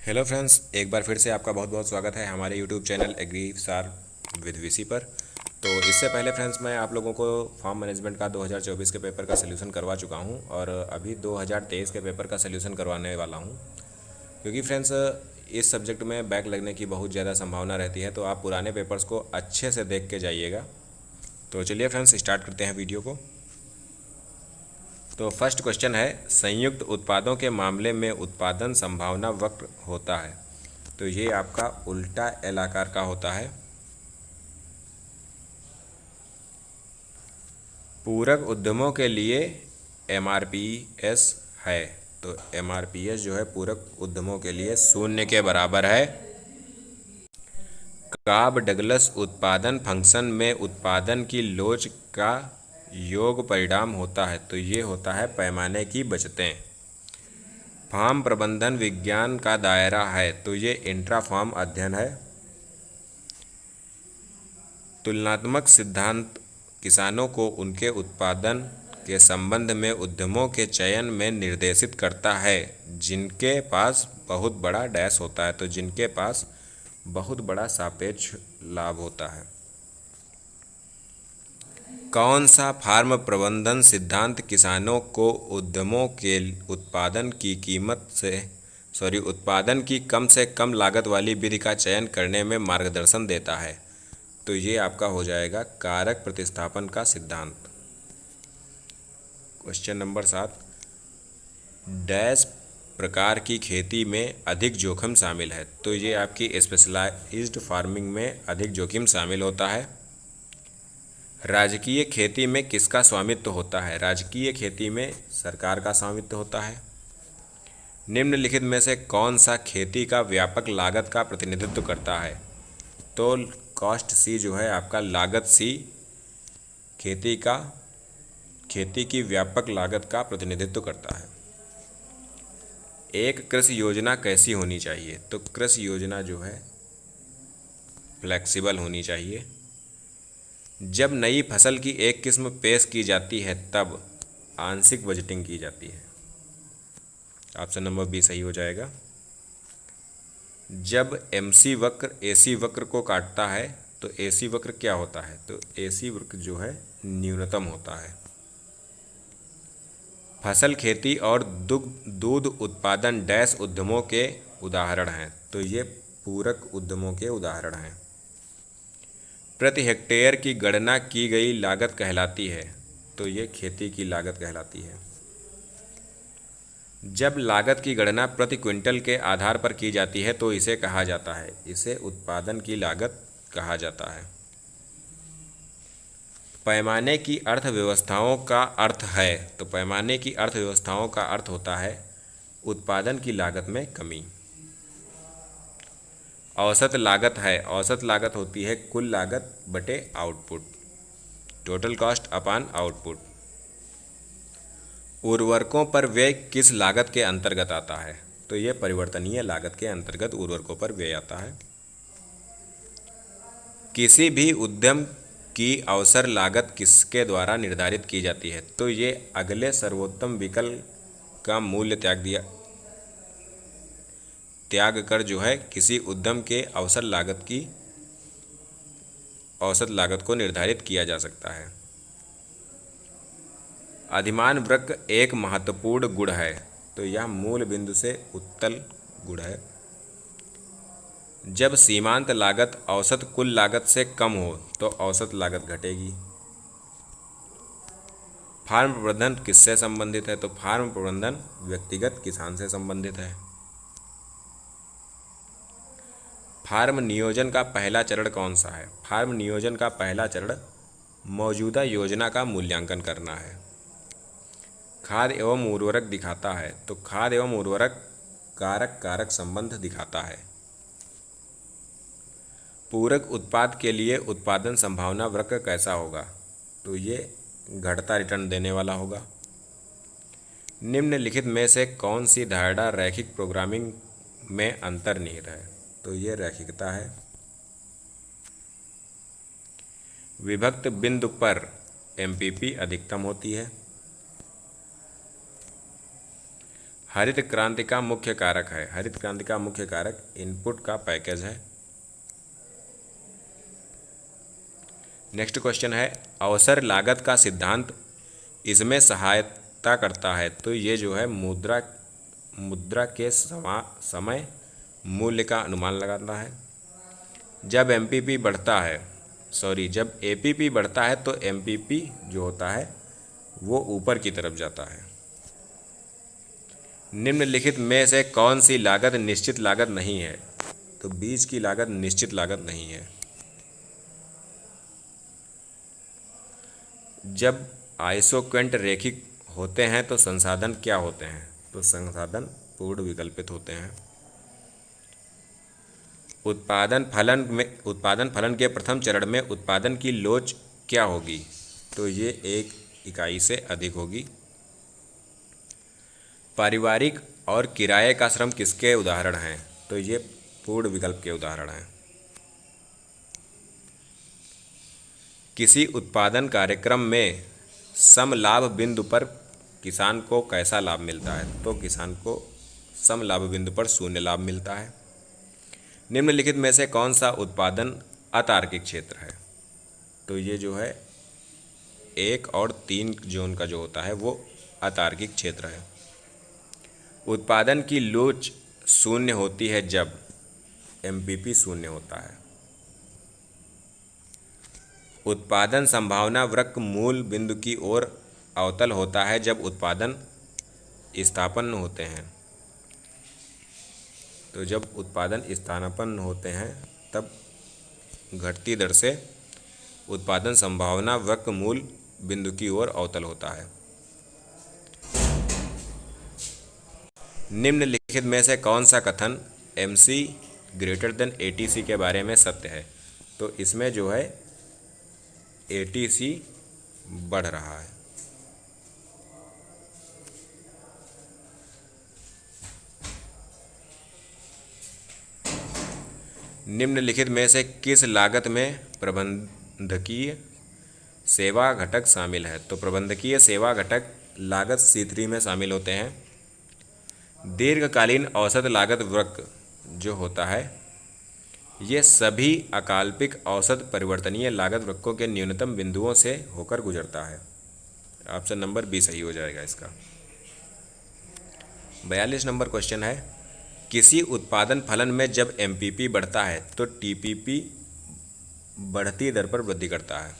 Hello friends, एक बार फिर से आपका बहुत बहुत स्वागत है हमारे यूट्यूब चैनल एग्री सार विद वीसी पर। तो इससे पहले फ्रेंड्स मैं आप लोगों को फार्म मैनेजमेंट का 2024 के पेपर का सलूशन करवा चुका हूं और अभी 2023 के पेपर का सलूशन करवाने वाला हूं, क्योंकि फ्रेंड्स इस सब्जेक्ट में बैक लगने की बहुत ज़्यादा संभावना रहती है। तो आप पुराने पेपर्स को अच्छे से देख के जाइएगा। तो चलिए फ्रेंड्स स्टार्ट करते हैं वीडियो को। तो फर्स्ट क्वेश्चन है, संयुक्त उत्पादों के मामले में उत्पादन संभावना वक्र होता है। तो ये आपका उल्टा एल आकार का होता है। पूरक उद्यमों के लिए एमआरपीएस है। तो एमआरपीएस जो है पूरक उद्यमों के लिए 0 के बराबर है। काब डगलस उत्पादन फंक्शन में उत्पादन की लोच का योग परिणाम होता है। तो ये होता है पैमाने की बचतें। फार्म प्रबंधन विज्ञान का दायरा है। तो ये इंट्रा फार्म अध्ययन है। तुलनात्मक सिद्धांत किसानों को उनके उत्पादन के संबंध में उद्यमों के चयन में निर्देशित करता है जिनके पास बहुत बड़ा डैश होता है। तो जिनके पास बहुत बड़ा सापेक्ष लाभ होता है। कौन सा फार्म प्रबंधन सिद्धांत किसानों को उद्यमों के उत्पादन की कम से कम लागत वाली विधि का चयन करने में मार्गदर्शन देता है। तो ये आपका हो जाएगा कारक प्रतिस्थापन का सिद्धांत। क्वेश्चन नंबर 7, डैश प्रकार की खेती में अधिक जोखिम शामिल है। तो ये आपकी स्पेशलाइज्ड फार्मिंग में अधिक जोखिम शामिल होता है। राजकीय खेती में किसका स्वामित्व होता है? राजकीय खेती में सरकार का स्वामित्व होता है। निम्नलिखित में से कौन सा खेती का व्यापक लागत का प्रतिनिधित्व करता है? तो कॉस्ट सी जो है आपका लागत सी खेती की व्यापक लागत का प्रतिनिधित्व करता है। एक कृषि योजना कैसी होनी चाहिए? तो कृषि योजना जो है फ्लेक्सिबल होनी चाहिए। जब नई फसल की एक किस्म पेश की जाती है तब आंशिक बजटिंग की जाती है। ऑप्शन नंबर बी सही हो जाएगा। जब एमसी वक्र एसी वक्र को काटता है तो एसी वक्र क्या होता है? तो एसी वक्र जो है न्यूनतम होता है। फसल खेती और दूध उत्पादन डैश उद्यमों के उदाहरण हैं। तो ये पूरक उद्यमों के उदाहरण हैं। प्रति हेक्टेयर की गणना की गई लागत कहलाती है। तो ये खेती की लागत कहलाती है। जब लागत की गणना प्रति क्विंटल के आधार पर की जाती है तो इसे कहा जाता है, इसे उत्पादन की लागत कहा जाता है। पैमाने की अर्थव्यवस्थाओं का अर्थ है। तो पैमाने की अर्थव्यवस्थाओं का अर्थ होता है उत्पादन की लागत में कमी। औसत लागत है। औसत लागत होती है कुल लागत बटे आउटपुट, टोटल कॉस्ट अपान आउटपुट। उर्वरकों पर व्यय किस लागत के अंतर्गत आता है? तो ये परिवर्तनीय लागत के अंतर्गत उर्वरकों पर व्यय आता है। किसी भी उद्यम की अवसर लागत किसके द्वारा निर्धारित की जाती है? तो ये अगले सर्वोत्तम विकल्प का मूल्य त्याग कर जो है किसी उद्यम के अवसर लागत की औसत लागत को निर्धारित किया जा सकता है। अधिमान वक्र एक महत्वपूर्ण गुण है। तो यह मूल बिंदु से उत्तल गुण है। जब सीमांत लागत औसत कुल लागत से कम हो तो औसत लागत घटेगी। फार्म प्रबंधन किससे संबंधित है? तो फार्म प्रबंधन व्यक्तिगत किसान से संबंधित है। फार्म नियोजन का पहला चरण कौन सा है? फार्म नियोजन का पहला चरण मौजूदा योजना का मूल्यांकन करना है। खाद एवं उर्वरक दिखाता है। तो खाद एवं उर्वरक कारक संबंध दिखाता है। पूरक उत्पाद के लिए उत्पादन संभावना वक्र कैसा होगा? तो ये घटता रिटर्न देने वाला होगा। निम्नलिखित में से कौन सी धारणा रैखिक प्रोग्रामिंग में अंतर्निहित है? तो ये रैखिकता है। विभक्त बिंदु पर एमपीपी अधिकतम होती है। हरित क्रांति का मुख्य कारक है। हरित क्रांति का मुख्य कारक इनपुट का पैकेज है। नेक्स्ट क्वेश्चन है, अवसर लागत का सिद्धांत इसमें सहायता करता है। तो ये जो है मुद्रा के समय मूल्य का अनुमान लगाता है। जब एमपीपी बढ़ता है, जब एपीपी बढ़ता है तो एमपीपी जो होता है वो ऊपर की तरफ जाता है। निम्नलिखित में से कौन सी लागत निश्चित लागत नहीं है? तो बीज की लागत निश्चित लागत नहीं है। जब आइसोक्वेंट रैखिक होते हैं तो संसाधन क्या होते हैं? तो संसाधन पूर्ण विकल्पित होते हैं। उत्पादन फलन के प्रथम चरण में उत्पादन की लोच क्या होगी? तो ये 1 इकाई से अधिक होगी। पारिवारिक और किराए का श्रम किसके उदाहरण हैं? तो ये पूर्ण विकल्प के उदाहरण हैं। किसी उत्पादन कार्यक्रम में सम लाभ बिंदु पर किसान को कैसा लाभ मिलता है? तो किसान को सम लाभ बिंदु पर 0 लाभ मिलता है। निम्नलिखित में से कौन सा उत्पादन अतार्किक क्षेत्र है? तो ये जो है 1 और 3 जोन का जो होता है वो अतार्किक क्षेत्र है। उत्पादन की लोच 0 होती है जब एमपीपी 0 होता है। उत्पादन संभावना वक्र मूल बिंदु की ओर अवतल होता है जब उत्पादन स्थानापन्न होते हैं। तो जब उत्पादन स्थानापन्न होते हैं तब घटती दर से उत्पादन संभावना वक्र मूल बिंदु की ओर अवतल होता है। निम्नलिखित में से कौन सा कथन MC > ATC के बारे में सत्य है? तो इसमें जो है ATC बढ़ रहा है। निम्नलिखित में से किस लागत में प्रबंधकीय सेवा घटक शामिल है? तो प्रबंधकीय सेवा घटक लागत C3 में शामिल होते हैं। दीर्घकालीन औसत लागत वक्र जो होता है ये सभी अकाल्पिक औसत परिवर्तनीय लागत वक्रों के न्यूनतम बिंदुओं से होकर गुजरता है। ऑप्शन नंबर बी सही हो जाएगा इसका। 42 नंबर क्वेश्चन है, किसी उत्पादन फलन में जब एमपीपी बढ़ता है तो टीपीपी बढ़ती दर पर वृद्धि करता है।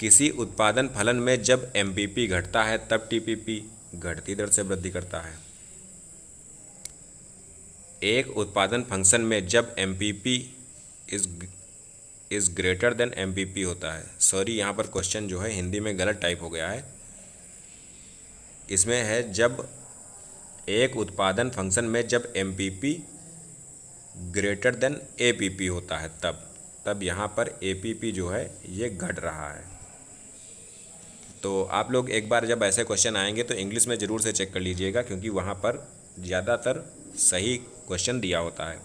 किसी उत्पादन फलन में जब एमपीपी घटता है तब टीपीपी घटती दर से वृद्धि करता है। एक उत्पादन फंक्शन में जब MPP is greater than MPP होता है। यहाँ पर क्वेश्चन जो है हिंदी में गलत टाइप हो गया है। इसमें है जब एक उत्पादन फंक्शन में जब एमपीपी ग्रेटर देन एपीपी होता है तब यहाँ पर एपीपी जो है ये घट रहा है। तो आप लोग एक बार जब ऐसे क्वेश्चन आएंगे तो इंग्लिश में ज़रूर से चेक कर लीजिएगा, क्योंकि वहाँ पर ज़्यादातर सही क्वेश्चन दिया होता है।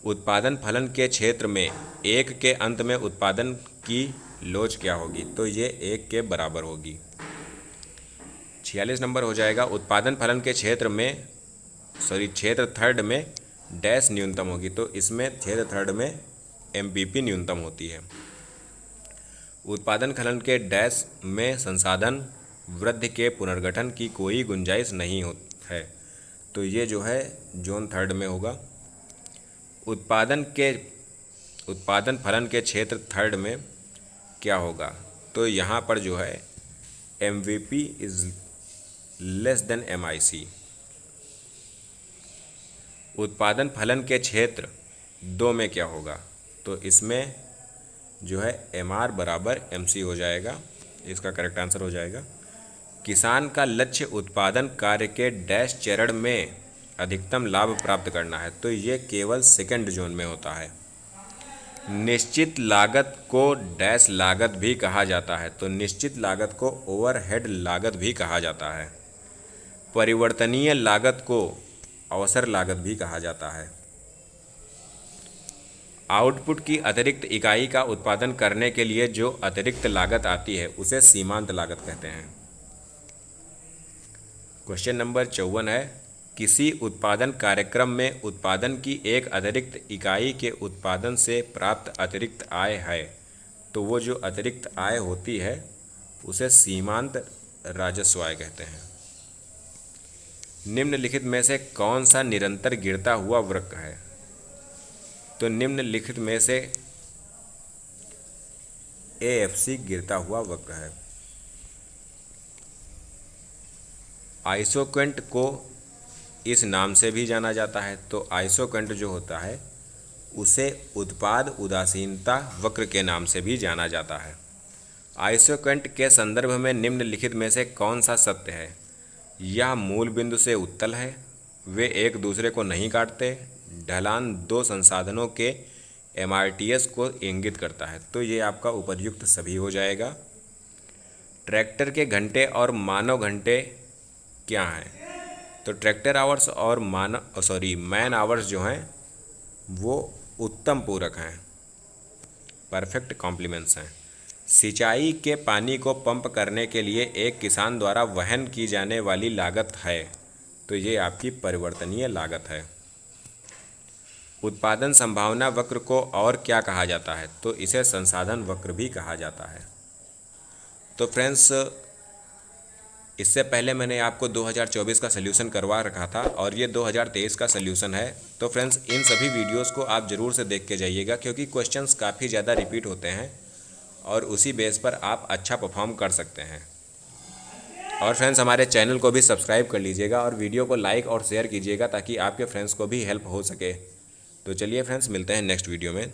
उत्पादन फलन के क्षेत्र में 1 के अंत में उत्पादन की लोच क्या होगी? तो ये 1 के बराबर होगी। 46 नंबर हो जाएगा, उत्पादन फलन के क्षेत्र में क्षेत्र थर्ड में डैश न्यूनतम होगी। तो इसमें क्षेत्र थर्ड में एमपीपी न्यूनतम होती है। उत्पादन फलन के डैश में संसाधन वृद्धि के पुनर्गठन की कोई गुंजाइश नहीं है। तो ये जो है जोन थर्ड में होगा। उत्पादन फलन के क्षेत्र थर्ड में क्या होगा? तो यहाँ पर जो है MVP is less than MIC। उत्पादन फलन के क्षेत्र 2 में क्या होगा? तो इसमें जो है MR बराबर MC हो जाएगा। इसका करेक्ट आंसर हो जाएगा। किसान का लक्ष्य उत्पादन कार्य के डैश चरण में अधिकतम लाभ प्राप्त करना है। तो ये केवल सेकंड जोन में होता है। निश्चित लागत को डैश लागत भी कहा जाता है। तो निश्चित लागत को ओवरहेड लागत भी कहा जाता है। परिवर्तनीय लागत को अवसर लागत भी कहा जाता है। आउटपुट की अतिरिक्त इकाई का उत्पादन करने के लिए जो अतिरिक्त लागत आती है उसे सीमांत लागत कहते हैं। क्वेश्चन नंबर 54 है, किसी उत्पादन कार्यक्रम में उत्पादन की एक अतिरिक्त इकाई के उत्पादन से प्राप्त अतिरिक्त आय है, तो वो जो अतिरिक्त आय होती है उसे सीमांत राजस्व आय कहते हैं। निम्नलिखित में से कौन सा निरंतर गिरता हुआ वक्र है? तो निम्नलिखित में से AFC गिरता हुआ वक्र है। आइसोक्वेंट को इस नाम से भी जाना जाता है। तो आइसोक्वेंट जो होता है उसे उत्पाद उदासीनता वक्र के नाम से भी जाना जाता है। आइसोक्वेंट के संदर्भ में निम्नलिखित में से कौन सा सत्य है? यह मूल बिंदु से उत्तल है, वे एक दूसरे को नहीं काटते, ढलान दो संसाधनों के MRTS को इंगित करता है। तो ये आपका उपर्युक्त सभी हो जाएगा। ट्रैक्टर के घंटे और मानव घंटे क्या हैं? तो ट्रैक्टर आवर्स और मैन आवर्स जो हैं वो उत्तम पूरक हैं, परफेक्ट कॉम्प्लीमेंट्स हैं। सिंचाई के पानी को पंप करने के लिए एक किसान द्वारा वहन की जाने वाली लागत है, तो ये आपकी परिवर्तनीय लागत है। उत्पादन संभावना वक्र को और क्या कहा जाता है? तो इसे संसाधन वक्र भी कहा जाता है। तो फ्रेंड्स, इससे पहले मैंने आपको 2024 का सल्यूशन करवा रखा था और ये 2023 का सल्यूशन है। तो फ्रेंड्स, इन सभी वीडियोस को आप ज़रूर से देख के जाइएगा, क्योंकि क्वेश्चंस काफ़ी ज़्यादा रिपीट होते हैं और उसी बेस पर आप अच्छा परफॉर्म कर सकते हैं। और फ्रेंड्स, हमारे चैनल को भी सब्सक्राइब कर लीजिएगा और वीडियो को लाइक और शेयर कीजिएगा ताकि आपके फ्रेंड्स को भी हेल्प हो सके। तो चलिए फ्रेंड्स, मिलते हैं नेक्स्ट वीडियो में।